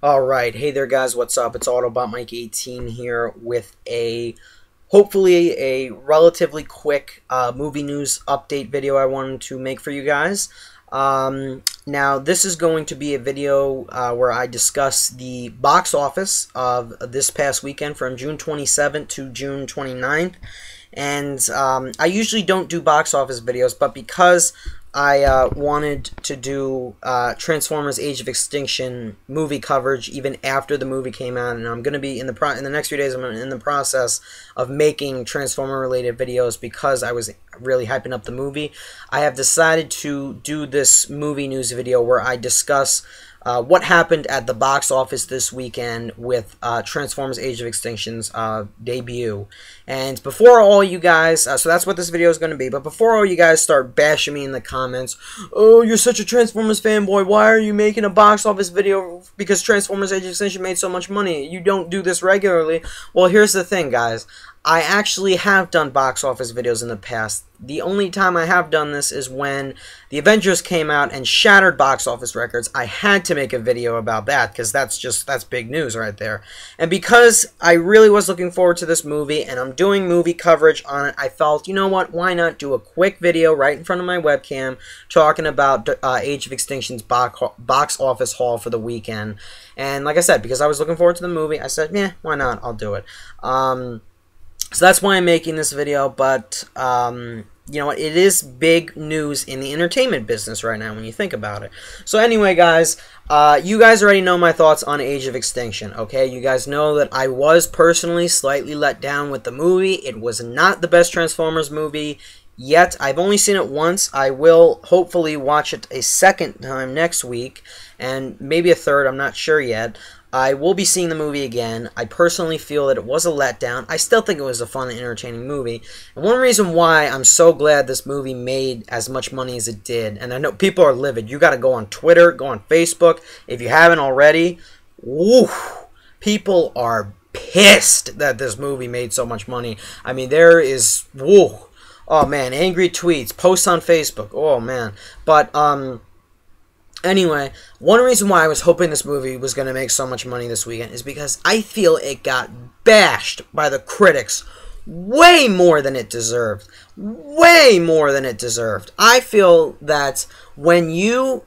Alright, hey there guys, what's up? It's Autobot Mike 18 here with hopefully a relatively quick movie news update video I wanted to make for you guys. Now this is going to be a video where I discuss the box office of this past weekend from June 27th to June 29th. And I usually don't do box office videos, but because I wanted to do Transformers: Age of Extinction movie coverage even after the movie came out, and I'm going to be in the next few days. I'm in the process of making Transformer related videos because I was really hyping up the movie. I have decided to do this movie news video where I discuss what happened at the box office this weekend with Transformers: Age of Extinction's debut. And before all you guys, so that's what this video is going to be, but before all you guys start bashing me in the comments, oh, you're such a Transformers fanboy, why are you making a box office video because Transformers: Age of Extinction made so much money? You don't do this regularly. Well, here's the thing, guys. I actually have done box office videos in the past. The only time I have done this is when the Avengers came out and shattered box office records. I had to make a video about that because that's big news right there. And because I really was looking forward to this movie and I'm doing movie coverage on it, I felt, you know what, why not do a quick video right in front of my webcam talking about Age of Extinction's box office haul for the weekend. And like I said, because I was looking forward to the movie, I said, yeah, why not, I'll do it. So that's why I'm making this video, but, you know what, it is big news in the entertainment business right now when you think about it. So anyway, guys, you guys already know my thoughts on Age of Extinction, okay? You guys know that I was personally slightly let down with the movie. It was not the best Transformers movie yet. I've only seen it once. I will hopefully watch it a second time next week, and maybe a third, I'm not sure yet. I will be seeing the movie again. I personally feel that it was a letdown. I still think it was a fun and entertaining movie. And one reason why I'm so glad this movie made as much money as it did, and I know people are livid. You got to go on Twitter, go on Facebook. If you haven't already, woo, people are pissed that this movie made so much money. I mean, there is, woo, oh man, angry tweets, posts on Facebook. Oh man. But, anyway, one reason why I was hoping this movie was going to make so much money this weekend is because I feel it got bashed by the critics way more than it deserved. Way more than it deserved. I feel that when you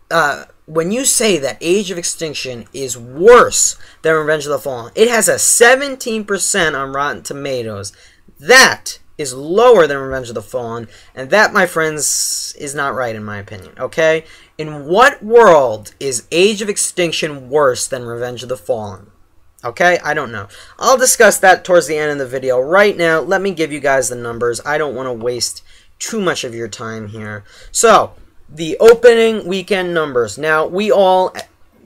say that Age of Extinction is worse than Revenge of the Fallen, it has a 17% on Rotten Tomatoes. That is lower than Revenge of the Fallen, and that, my friends, is not right in my opinion, okay? In what world is Age of Extinction worse than Revenge of the Fallen? Okay, I don't know. I'll discuss that towards the end of the video. Right now, let me give you guys the numbers. I don't want to waste too much of your time here. So, the opening weekend numbers. Now, we all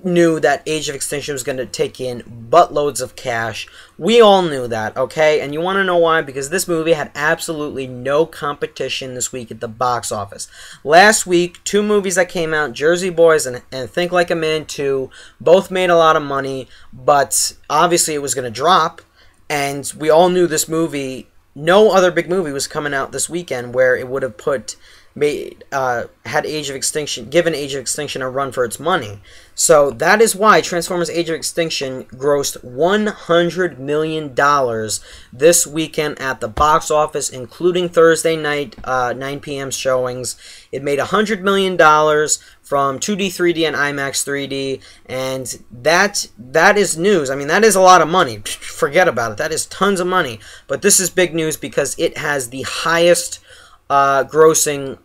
knew that Age of Extinction was going to take in buttloads of cash. We all knew that, okay? And you want to know why? Because this movie had absolutely no competition this week at the box office. Last week, two movies that came out, Jersey Boys and Think Like a Man 2, both made a lot of money, but obviously it was going to drop, and we all knew this movie, no other big movie was coming out this weekend where it would have had Age of Extinction, given Age of Extinction a run for its money. So that is why Transformers: Age of Extinction grossed $100 million this weekend at the box office, including Thursday night 9 p.m. showings. It made $100 million from 2D, 3D, and IMAX 3D, and that is news. I mean, that is a lot of money. Forget about it. That is tons of money. But this is big news because it has the highest grossing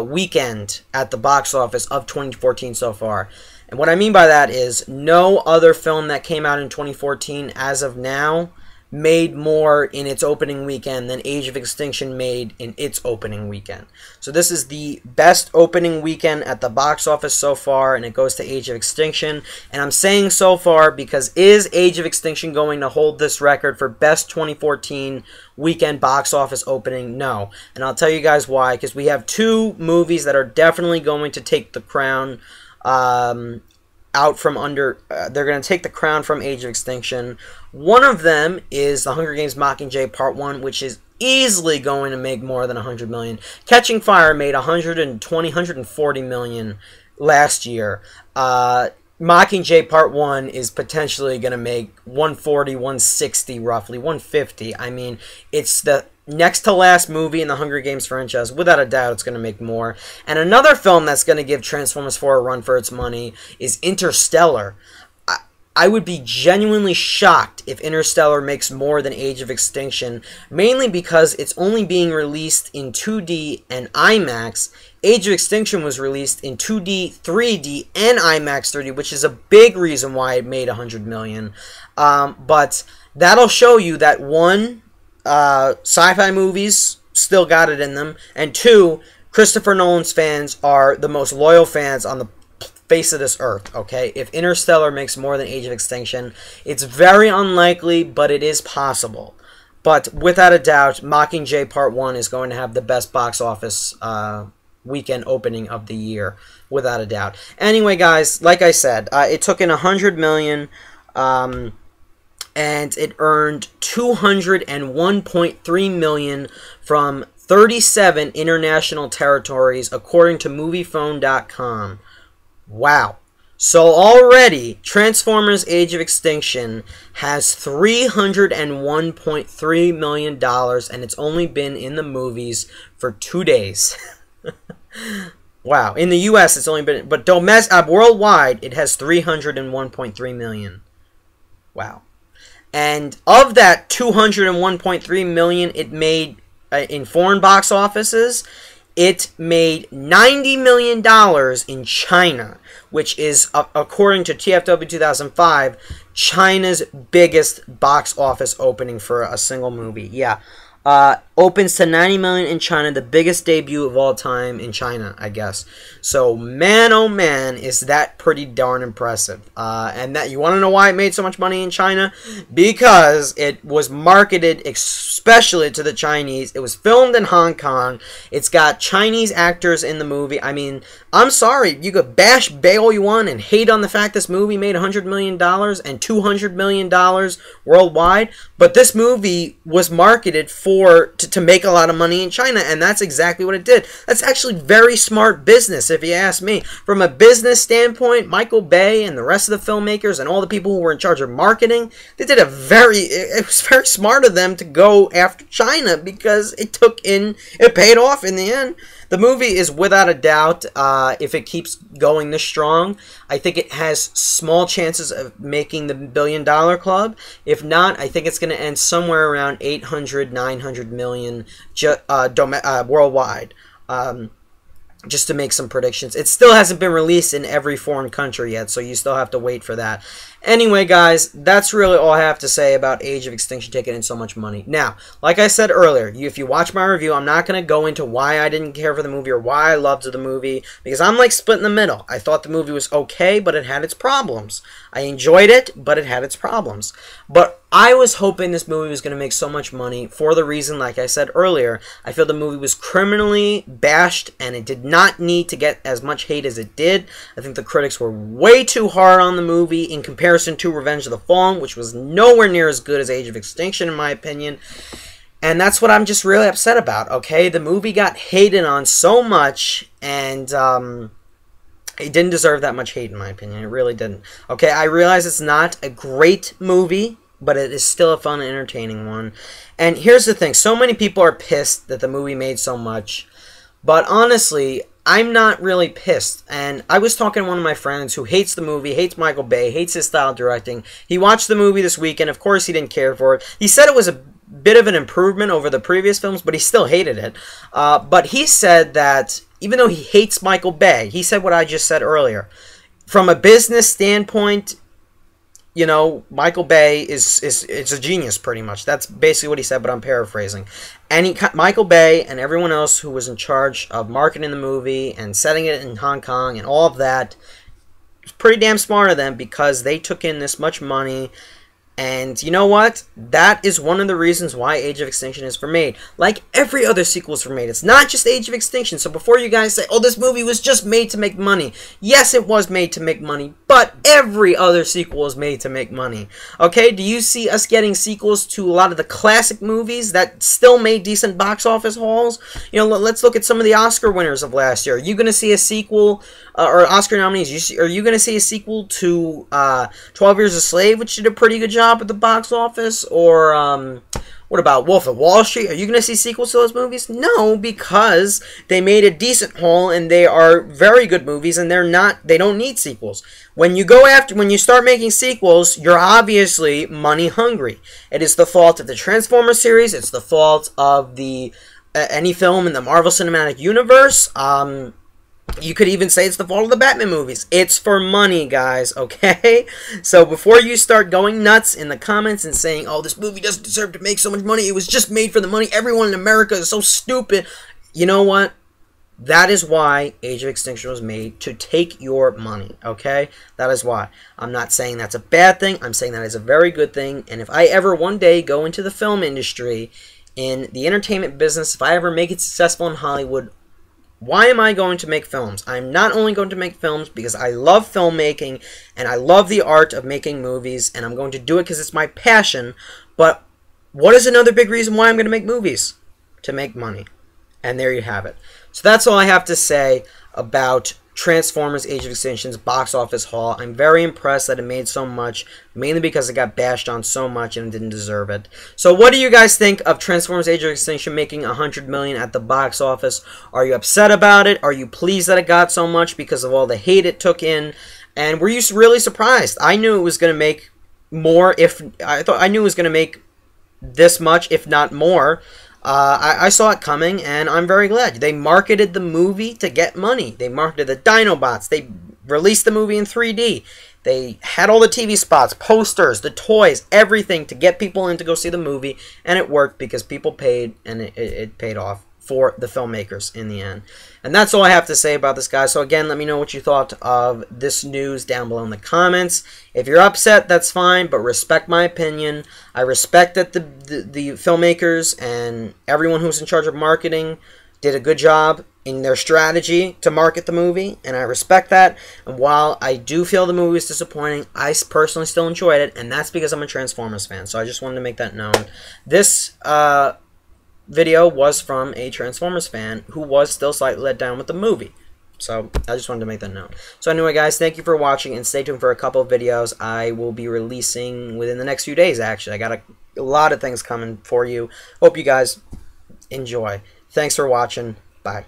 weekend at the box office of 2014 so far. And what I mean by that is no other film that came out in 2014 as of now made more in its opening weekend than Age of Extinction made in its opening weekend. So this is the best opening weekend at the box office so far, and it goes to Age of Extinction. And I'm saying so far because is Age of Extinction going to hold this record for best 2014 weekend box office opening? No. And I'll tell you guys why, because we have two movies that are definitely going to take the crown out from under, they're going to take the crown from Age of Extinction. One of them is The Hunger Games Mockingjay Part 1, which is easily going to make more than $100 million. Catching Fire made $140 million last year. Mockingjay Part 1 is potentially going to make 140, 160 roughly, 150. I mean, it's the next to last movie in the Hunger Games franchise. Without a doubt, it's going to make more. And another film that's going to give Transformers 4 a run for its money is Interstellar. I would be genuinely shocked if Interstellar makes more than Age of Extinction, mainly because it's only being released in 2D and IMAX. Age of Extinction was released in 2D, 3D, and IMAX 3D, which is a big reason why it made $100 million. But that'll show you that, one, sci-fi movies still got it in them, and two, Christopher Nolan's fans are the most loyal fans on the face of this earth, okay? If Interstellar makes more than Age of Extinction, it's very unlikely, but it is possible. But without a doubt, Mockingjay Part 1 is going to have the best box office weekend opening of the year, without a doubt. Anyway, guys, like I said, it took in $100 million, and it earned $201.3 million from 37 international territories, according to MoviePhone.com. Wow. So already, Transformers Age of Extinction has $301.3 million, and it's only been in the movies for 2 days. Wow. In the U.S., it's only been... But worldwide, it has $301.3 million. Wow. And of that $201.3 million it made in foreign box offices, it made $90 million in China, which is, according to TFW 2005, China's biggest box office opening for a single movie. Yeah. Opens to $90 million in China, the biggest debut of all time in China, I guess. So, man, oh man, is that pretty darn impressive. And that, you want to know why it made so much money in China? Because it was marketed especially to the Chinese. It was filmed in Hong Kong. It's got Chinese actors in the movie. I mean, I'm sorry, you could bash all you want and hate on the fact this movie made $100 million and $200 million worldwide, but this movie was marketed to make a lot of money in China, and that's exactly what it did. That's actually very smart business, if you ask me. From a business standpoint, Michael Bay and the rest of the filmmakers and all the people who were in charge of marketing, it was very smart of them to go after China, because it paid off in the end. The movie is, without a doubt, if it keeps going this strong, I think it has small chances of making the $1 billion club. If not, I think it's going to end somewhere around 800, 900 million worldwide. Just to make some predictions. It still hasn't been released in every foreign country yet, so you still have to wait for that. Anyway, guys, that's really all I have to say about Age of Extinction taking in so much money. Now, like I said earlier, if you watch my review, I'm not going to go into why I didn't care for the movie or why I loved the movie, because I'm like split in the middle. I thought the movie was okay, but it had its problems. I enjoyed it, but it had its problems. But I was hoping this movie was going to make so much money for the reason, like I said earlier, I feel the movie was criminally bashed, and it did not need to get as much hate as it did. I think the critics were way too hard on the movie in comparison to Revenge of the Fallen, which was nowhere near as good as Age of Extinction, in my opinion. And that's what I'm just really upset about, okay? The movie got hated on so much, and it didn't deserve that much hate, in my opinion. It really didn't. Okay, I realize it's not a great movie, but it is still a fun and entertaining one. And here's the thing. So many people are pissed that the movie made so much. But honestly, I'm not really pissed. And I was talking to one of my friends who hates the movie, hates Michael Bay, hates his style of directing. He watched the movie this weekend. Of course, he didn't care for it. He said it was a bit of an improvement over the previous films, but he still hated it. But he said that even though he hates Michael Bay, he said what I just said earlier. From a business standpoint, you know, Michael Bay is a genius, pretty much. That's basically what he said, but I'm paraphrasing. And Michael Bay and everyone else who was in charge of marketing the movie and setting it in Hong Kong and all of that, was pretty damn smart of them, because they took in this much money. And you know what? That is one of the reasons why Age of Extinction is made. Like every other sequel is made. It's not just Age of Extinction. So before you guys say, oh, this movie was just made to make money. Yes, it was made to make money. But every other sequel is made to make money. Okay? Do you see us getting sequels to a lot of the classic movies that still made decent box office hauls? You know, let's look at some of the Oscar winners of last year. Are you going to see a sequel or Oscar nominees. Are you going to see a sequel to 12 Years a Slave, which did a pretty good job at the box office? Or what about Wolf of Wall Street? Are you going to see sequels to those movies? No, because they made a decent haul, and they are very good movies, and they don't need sequels. When you start making sequels, you're obviously money hungry. It is the fault of the Transformers series. It's the fault of any film in the Marvel Cinematic Universe. You could even say it's the fault of the Batman movies. It's for money, guys, okay? So before you start going nuts in the comments and saying, oh, this movie doesn't deserve to make so much money, it was just made for the money, everyone in America is so stupid. You know what? That is why Age of Extinction was made, to take your money, okay? That is why. I'm not saying that's a bad thing. I'm saying that is a very good thing. And if I ever one day go into the film industry, in the entertainment business, if I ever make it successful in Hollywood, why am I going to make films? I'm not only going to make films because I love filmmaking and I love the art of making movies, and I'm going to do it because it's my passion, but what is another big reason why I'm going to make movies? To make money. And there you have it. So that's all I have to say about Transformers Age of Extinction's box office haul. I'm very impressed that it made so much, mainly because it got bashed on so much and didn't deserve it. So what do you guys think of Transformers Age of Extinction making $100 million at the box office? Are you upset about it? Are you pleased that it got so much because of all the hate it took in? And were you really surprised? I knew it was going to make more. I knew it was going to make this much, if not more. I saw it coming, and I'm very glad. They marketed the movie to get money. They marketed the Dinobots. They released the movie in 3D. They had all the TV spots, posters, the toys, everything to get people in to go see the movie, and it worked because people paid, and it paid off for the filmmakers in the end. And that's all I have to say about this, guys. So again, let me know what you thought of this news down below in the comments. If you're upset, that's fine, but respect my opinion. I respect that the filmmakers and everyone who's in charge of marketing did a good job in their strategy to market the movie, and I respect that. And while I do feel the movie is disappointing, I personally still enjoyed it, and that's because I'm a Transformers fan. So I just wanted to make that known. This video was from a Transformers fan who was still slightly let down with the movie. So I just wanted to make that known. So anyway, guys, thank you for watching, and stay tuned for a couple of videos I will be releasing within the next few days, actually. I got a lot of things coming for you. Hope you guys enjoy. Thanks for watching. Bye.